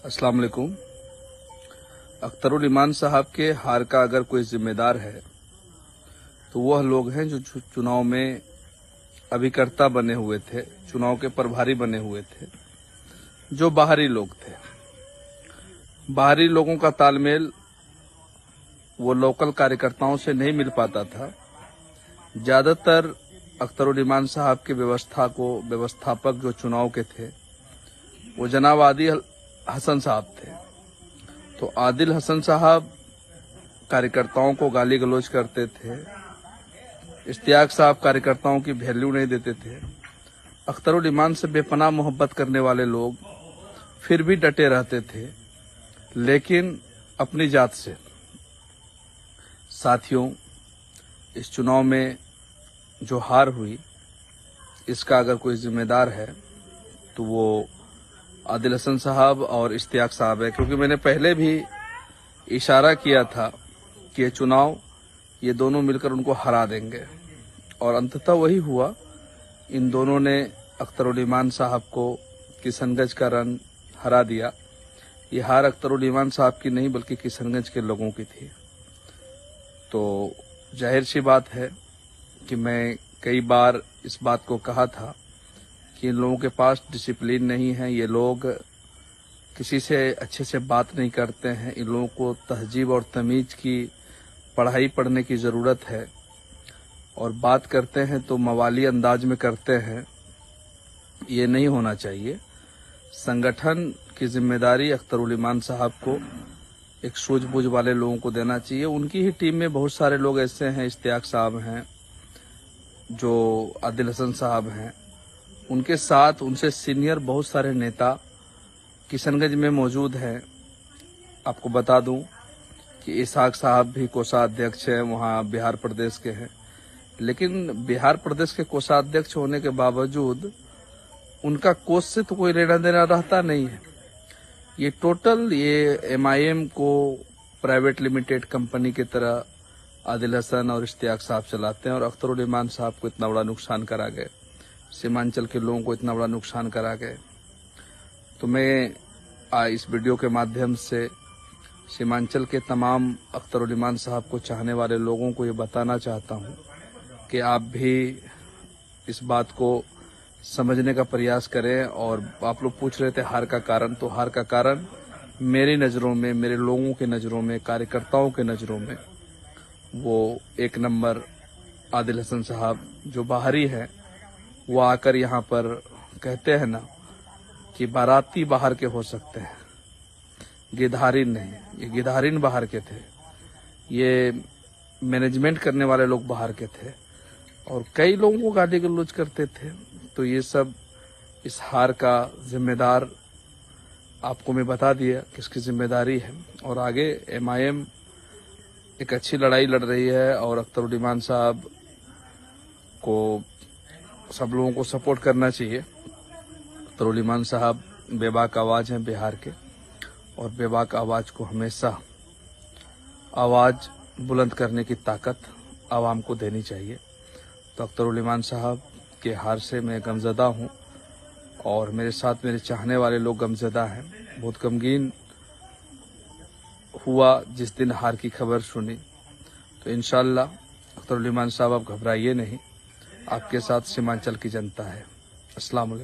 अस्सलाम वालेकुम। अख्तरुल ईमान साहब के हार का अगर कोई जिम्मेदार है तो वह लोग हैं जो चुनाव में अभिकर्ता बने हुए थे, चुनाव के प्रभारी बने हुए थे, जो बाहरी लोग थे। बाहरी लोगों का तालमेल वो लोकल कार्यकर्ताओं से नहीं मिल पाता था। ज्यादातर अख्तरुल ईमान साहब के व्यवस्थापक जो चुनाव के थे वो जनाब आदिल हसन साहब थे। तो आदिल हसन साहब कार्यकर्ताओं को गाली गलौज करते थे, इश्तियाक साहब कार्यकर्ताओं की वैल्यू नहीं देते थे। अख्तरुल ईमान से बेपनाह मोहब्बत करने वाले लोग फिर भी डटे रहते थे, लेकिन अपनी जात से। साथियों, इस चुनाव में जो हार हुई इसका अगर कोई जिम्मेदार है तो वो आदिल हसन साहब और इश्तियाक साहब है, क्योंकि मैंने पहले भी इशारा किया था कि ये चुनाव ये दोनों मिलकर उनको हरा देंगे, और अंततः वही हुआ। इन दोनों ने अख्तरुल ईमान साहब को किशनगंज का रन हरा दिया। ये हार अख्तरुल ईमान साहब की नहीं बल्कि किशनगंज के लोगों की थी। तो जाहिर सी बात है कि मैं कई बार इस बात को कहा था कि इन लोगों के पास डिसिप्लिन नहीं है, ये लोग किसी से अच्छे से बात नहीं करते हैं, इन लोगों को तहजीब और तमीज की पढ़ाई पढ़ने की ज़रूरत है, और बात करते हैं तो मवाली अंदाज में करते हैं। ये नहीं होना चाहिए। संगठन की जिम्मेदारी अख्तरुल ईमान साहब को एक सूझबूझ वाले लोगों को देना चाहिए। उनकी ही टीम में बहुत सारे लोग ऐसे हैं, इश्तियाक साहब हैं, जो आदिल हसन साहब हैं, उनके साथ उनसे सीनियर बहुत सारे नेता किशनगंज में मौजूद हैं। आपको बता दूं कि इसहाक साहब भी कोषाध्यक्ष हैं, वहाँ बिहार प्रदेश के हैं, लेकिन बिहार प्रदेश के कोषाध्यक्ष होने के बावजूद उनका कोष से तो कोई लेना देना रहता नहीं है। ये टोटल MIM को प्राइवेट लिमिटेड कंपनी की तरह आदिल हसन और इश्तियाक साहब चलाते हैं, और अख्तरुल ईमान साहब को इतना बड़ा नुकसान करा गए, सीमांचल के लोगों को इतना बड़ा नुकसान करा गए। तो मैं इस वीडियो के माध्यम से सीमांचल के तमाम अख्तरुल ईमान साहब को चाहने वाले लोगों को ये बताना चाहता हूँ कि आप भी इस बात को समझने का प्रयास करें। और आप लोग पूछ रहे थे हार का कारण, तो हार का कारण मेरी नज़रों में, मेरे लोगों के नज़रों में, कार्यकर्ताओं के नज़रों में वो एक नंबर आदिल हसन साहब जो बाहरी हैं, वो आकर यहाँ पर कहते हैं ना कि बाराती बाहर के हो सकते हैं, गिधारिन नहीं। ये गिधारिन बाहर के थे, ये मैनेजमेंट करने वाले लोग बाहर के थे, और कई लोगों को गाली गलौज करते थे। तो ये सब इस हार का जिम्मेदार आपको मैं बता दिया किसकी जिम्मेदारी है। और आगे MIM एक अच्छी लड़ाई लड़ रही है, और अख्तरुल ईमान साहब को सब लोगों को सपोर्ट करना चाहिए। अख्तरुल ईमान साहब बेबाक आवाज़ हैं बिहार के, और बेबाक आवाज़ को हमेशा आवाज़ बुलंद करने की ताकत आवाम को देनी चाहिए। तो अख्तरुल ईमान साहब के हार से मैं गमज़दा हूँ, और मेरे साथ मेरे चाहने वाले लोग गमज़दा हैं। बहुत गमगीन हुआ जिस दिन हार की खबर सुनी। तो इंशाअल्लाह अख्तरुल ईमान साहब आप घबराइए नहीं, आपके साथ सीमांचल की जनता है। अस्सलाम वालेकुम।